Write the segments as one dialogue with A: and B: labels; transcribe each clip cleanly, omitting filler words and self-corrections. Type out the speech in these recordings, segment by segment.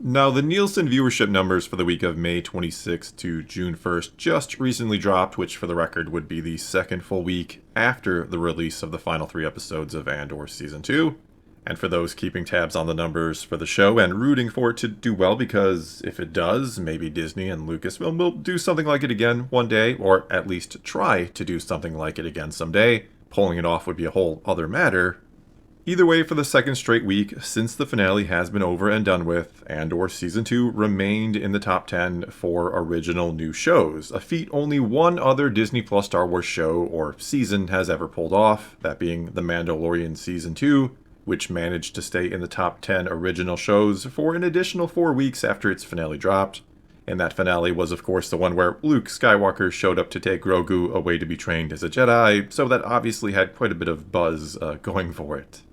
A: Now, the Nielsen viewership numbers for the week of May 26th to June 1st just recently dropped, which for the record would be the second full week after the release of the final 3 episodes of Andor Season 2. And for those keeping tabs on the numbers for the show and rooting for it to do well, because if it does, maybe Disney and Lucasfilm will do something like it again one day, or at least try to do something like it again someday. Pulling it off would be a whole other matter. Either way, for the second straight week since the finale has been over and done with, Andor Season 2 remained in the top 10 for original new shows, a feat only one other Disney Plus Star Wars show or season has ever pulled off, that being The Mandalorian Season 2, which managed to stay in the top 10 original shows for an additional 4 weeks after its finale dropped. And that finale was, of course, the one where Luke Skywalker showed up to take Grogu away to be trained as a Jedi, so that obviously had quite a bit of buzz going for it.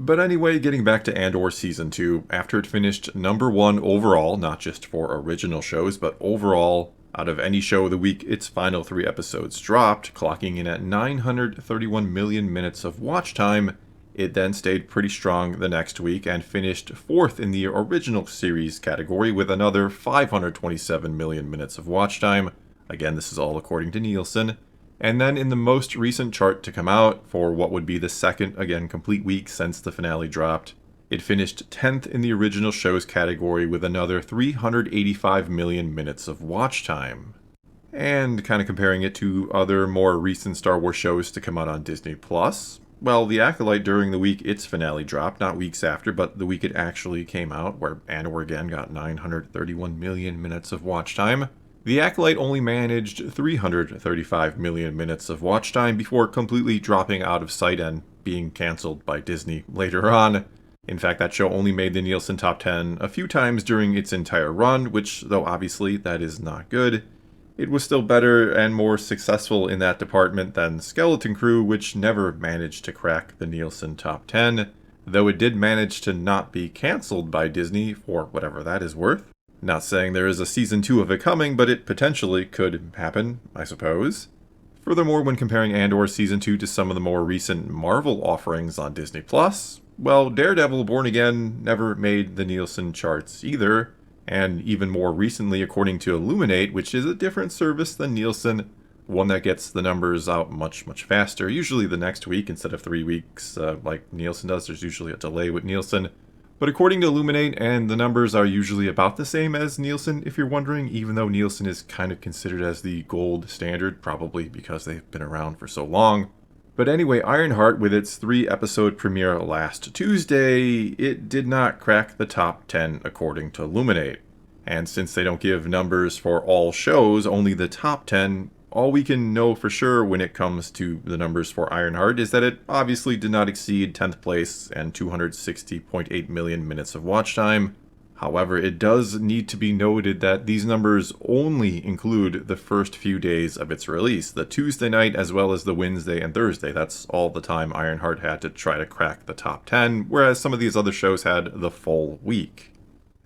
A: But anyway, getting back to Andor Season 2, after it finished number 1 overall, not just for original shows, but overall, out of any show of the week its final 3 episodes dropped, clocking in at 931 million minutes of watch time, it then stayed pretty strong the next week and finished 4th in the original series category with another 527 million minutes of watch time. Again, this is all according to Nielsen. And then in the most recent chart to come out, for what would be the second, again, complete week since the finale dropped, it finished 10th in the original shows category with another 385 million minutes of watch time. And kind of comparing it to other more recent Star Wars shows to come out on Disney Plus, well, The Acolyte during the week its finale dropped, not weeks after, but the week it actually came out, where Andor again got 931 million minutes of watch time. The Acolyte only managed 335 million minutes of watch time before completely dropping out of sight and being cancelled by Disney later on. In fact, that show only made the Nielsen top 10 a few times during its entire run, which, though obviously that is not good, it was still better and more successful in that department than Skeleton Crew, which never managed to crack the Nielsen top 10, though it did manage to not be cancelled by Disney for whatever that is worth. Not saying there is a season 2 of it coming, but it potentially could happen, I suppose. Furthermore, when comparing Andor Season 2 to some of the more recent Marvel offerings on Disney Plus, well, Daredevil Born Again never made the Nielsen charts either, and even more recently, according to Illuminate, which is a different service than Nielsen, one that gets the numbers out much faster, usually the next week instead of 3 weeks like Nielsen does. There's usually a delay with Nielsen. But according to Illuminate, and the numbers are usually about the same as Nielsen, if you're wondering, even though Nielsen is kind of considered as the gold standard, probably because they've been around for so long. But anyway, Ironheart, with its 3-episode premiere last Tuesday, it did not crack the top 10 according to Illuminate. And since they don't give numbers for all shows, only the top 10, all we can know for sure when it comes to the numbers for Ironheart is that it obviously did not exceed 10th place and 260.8 million minutes of watch time. However, it does need to be noted that these numbers only include the first few days of its release, the Tuesday night as well as the Wednesday and Thursday. That's all the time Ironheart had to try to crack the top 10, whereas some of these other shows had the full week.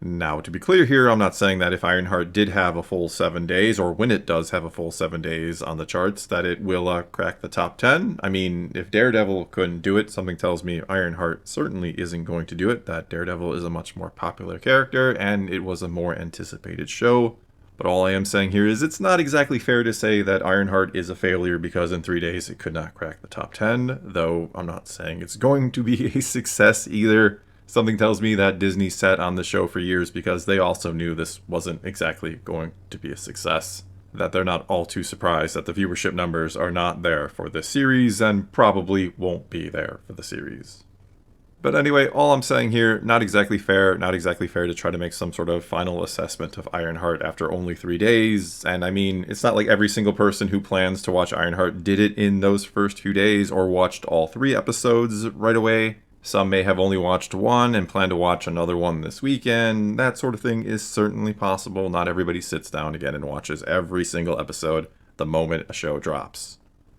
A: Now, to be clear here, I'm not saying that if Ironheart did have a full 7 days, or when it does have a full 7 days on the charts, that it will crack the top 10. I mean, if Daredevil couldn't do it, something tells me Ironheart certainly isn't going to do it. That Daredevil is a much more popular character, and it was a more anticipated show. But all I am saying here is it's not exactly fair to say that Ironheart is a failure because in 3 days it could not crack the top 10, though I'm not saying it's going to be a success either. Something tells me that Disney sat on the show for years because they also knew this wasn't exactly going to be a success. That they're not all too surprised that the viewership numbers are not there for this series and probably won't be there for the series. But anyway, all I'm saying here, not exactly fair to try to make some sort of final assessment of Ironheart after only 3 days. And I mean, it's not like every single person who plans to watch Ironheart did it in those first few days or watched all 3 episodes right away. Some may have only watched one and plan to watch another one this weekend. That sort of thing is certainly possible. Not everybody sits down again and watches every single episode the moment a show drops.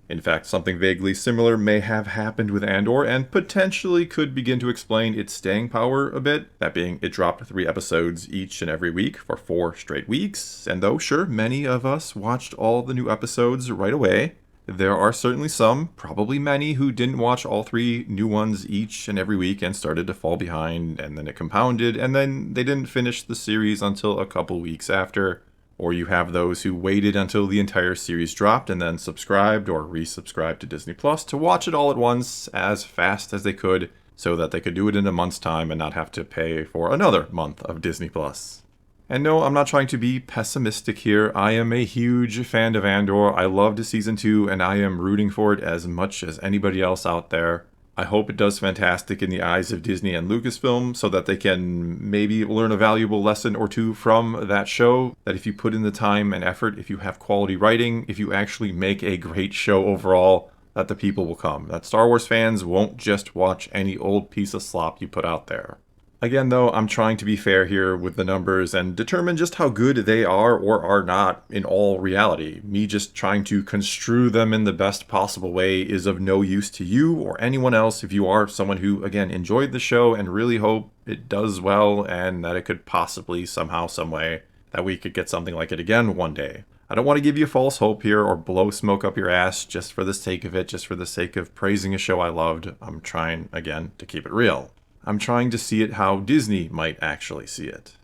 A: In fact, something vaguely similar may have happened with Andor and potentially could begin to explain its staying power a bit. That being, it dropped 3 episodes each and every week for 4 straight weeks. And though, sure, many of us watched all the new episodes right away, There are certainly some, probably many, who didn't watch all three new ones each and every week and started to fall behind, and then it compounded, and then they didn't finish the series until a couple weeks after. Or you have those who waited until the entire series dropped and then subscribed or resubscribed to Disney Plus to watch it all at once as fast as they could so that they could do it in a month's time and not have to pay for another month of Disney Plus. And no, I'm not trying to be pessimistic here. I am a huge fan of Andor. I loved Season 2, and I am rooting for it as much as anybody else out there. I hope it does fantastic in the eyes of Disney and Lucasfilm so that they can maybe learn a valuable lesson or two from that show. That if you put in the time and effort, if you have quality writing, if you actually make a great show overall, that the people will come. That Star Wars fans won't just watch any old piece of slop you put out there. Again, though, I'm trying to be fair here with the numbers and determine just how good they are or are not in all reality. Me just trying to construe them in the best possible way is of no use to you or anyone else if you are someone who, again, enjoyed the show and really hope it does well and that it could possibly somehow, some way, that we could get something like it again one day. I don't want to give you false hope here or blow smoke up your ass just for the sake of it, just for the sake of praising a show I loved. I'm trying, again, to keep it real. I'm trying to see it how Disney might actually see it.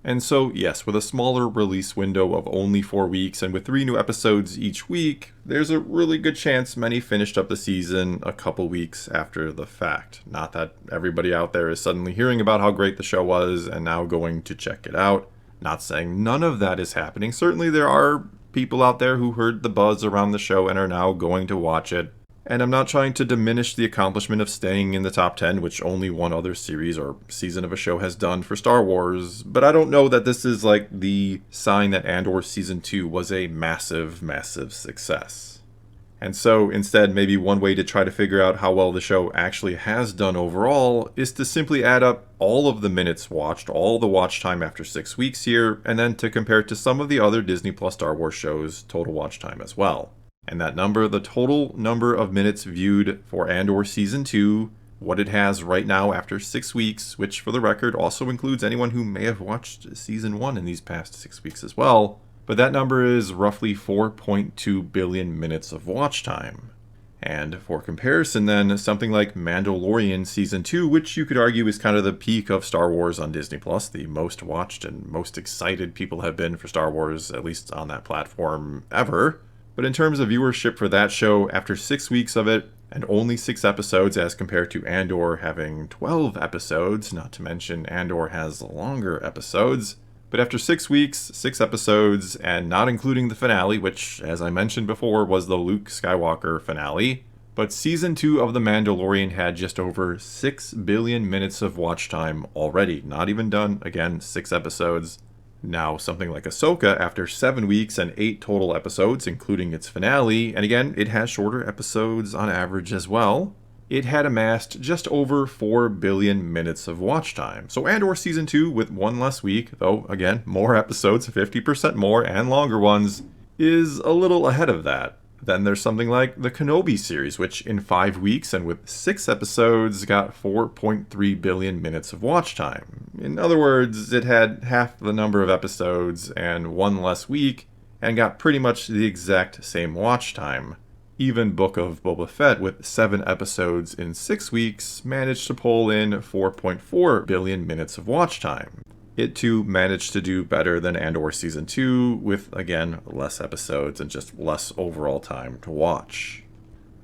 A: And so, yes, with a smaller release window of only 4 weeks and with 3 new episodes each week, there's a really good chance many finished up the season a couple weeks after the fact. Not that everybody out there is suddenly hearing about how great the show was and now going to check it out. Not saying none of that is happening. Certainly there are people out there who heard the buzz around the show and are now going to watch it. And I'm not trying to diminish the accomplishment of staying in the top 10, which only one other series or season of a show has done for Star Wars, but I don't know that this is like the sign that Andor Season 2 was a massive, massive success. And so instead, maybe one way to try to figure out how well the show actually has done overall is to simply add up all of the minutes watched, all the watch time after 6 weeks here, and then to compare it to some of the other Disney Plus Star Wars shows' total watch time as well. And that number, the total number of minutes viewed for Andor Season 2, what it has right now after 6 weeks, which for the record also includes anyone who may have watched Season 1 in these past 6 weeks as well. But that number is roughly 4.2 billion minutes of watch time. And for comparison then, something like Mandalorian Season 2, which you could argue is kind of the peak of Star Wars on Disney Plus, the most watched and most excited people have been for Star Wars, at least on that platform ever. But in terms of viewership for that show, after 6 weeks of it, and only 6 episodes as compared to Andor having 12 episodes, not to mention Andor has longer episodes, but after 6 weeks, 6 episodes, and not including the finale, which, as I mentioned before, was the Luke Skywalker finale, but Season 2 of The Mandalorian had just over 6 billion minutes of watch time already. Not even done, again, 6 episodes. Now, something like Ahsoka, after 7 weeks and 8 total episodes, including its finale, and again, it has shorter episodes on average as well, it had amassed just over 4 billion minutes of watch time. So Andor Season 2, with 1 less week, though, again, more episodes, 50% more, and longer ones, is a little ahead of that. Then there's something like the Kenobi series, which in 5 weeks and with 6 episodes got 4.3 billion minutes of watch time. In other words, it had half the number of episodes and 1 less week, and got pretty much the exact same watch time. Even Book of Boba Fett, with 7 episodes in 6 weeks, managed to pull in 4.4 billion minutes of watch time. It too managed to do better than Andor Season 2, with, again, less episodes and just less overall time to watch.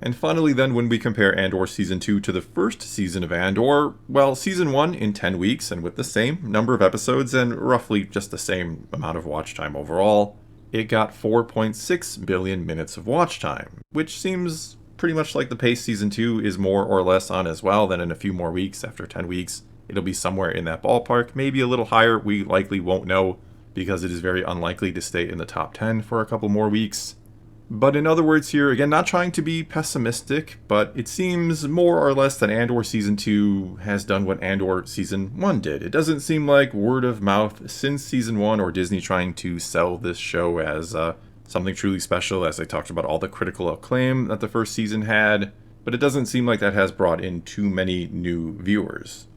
A: And finally then, when we compare Andor Season 2 to the first season of Andor, well, Season 1 in 10 weeks and with the same number of episodes and roughly just the same amount of watch time overall, it got 4.6 billion minutes of watch time, which seems pretty much like the pace Season 2 is more or less on as well. Then in a few more weeks, after 10 weeks, it'll be somewhere in that ballpark, maybe a little higher. We likely won't know because it is very unlikely to stay in the top 10 for a couple more weeks. But in other words here, again, not trying to be pessimistic, but it seems more or less that Andor Season 2 has done what Andor Season 1 did. It doesn't seem like word of mouth since Season 1 or Disney trying to sell this show as something truly special, as they talked about all the critical acclaim that the first season had, but it doesn't seem like that has brought in too many new viewers.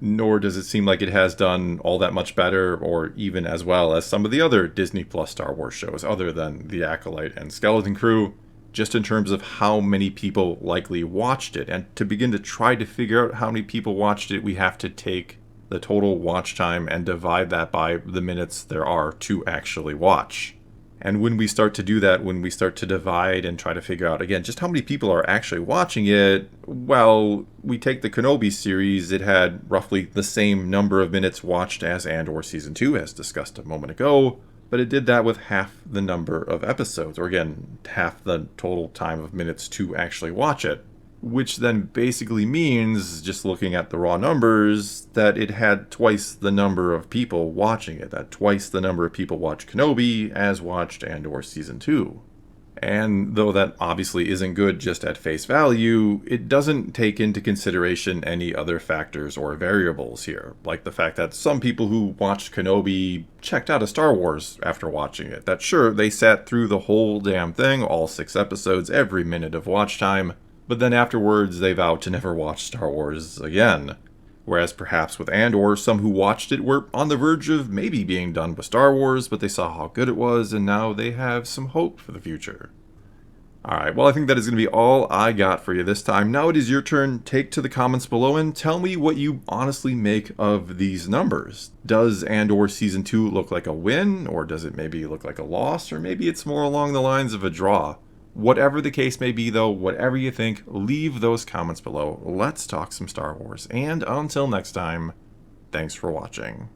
A: Nor does it seem like it has done all that much better or even as well as some of the other Disney Plus Star Wars shows other than The Acolyte and Skeleton Crew. just in terms of how many people likely watched it. And to begin to try to figure out how many people watched it, we have to take the total watch time and divide that by the minutes there are to actually watch. And when we start to do that, when we start to divide and try to figure out, again, just how many people are actually watching it, well, we take the Kenobi series, it had roughly the same number of minutes watched as Andor Season 2, as discussed a moment ago, but it did that with half the number of episodes, or again, half the total time of minutes to actually watch it. Which then basically means, just looking at the raw numbers, that it had twice the number of people watching it. That twice the number of people watched Kenobi as watched Andor Season 2. And though that obviously isn't good just at face value, it doesn't take into consideration any other factors or variables here. Like the fact that some people who watched Kenobi checked out of Star Wars after watching it. That sure, they sat through the whole damn thing, all 6 episodes, every minute of watch time, but then afterwards they vowed to never watch Star Wars again. Whereas perhaps with Andor, some who watched it were on the verge of maybe being done with Star Wars, but they saw how good it was, and now they have some hope for the future. Alright, well I think that is going to be all I got for you this time. Now it is your turn. Take to the comments below and tell me what you honestly make of these numbers. Does Andor Season 2 look like a win, or does it maybe look like a loss, or maybe it's more along the lines of a draw? Whatever the case may be, though, whatever you think, leave those comments below. Let's talk some Star Wars. And until next time, thanks for watching.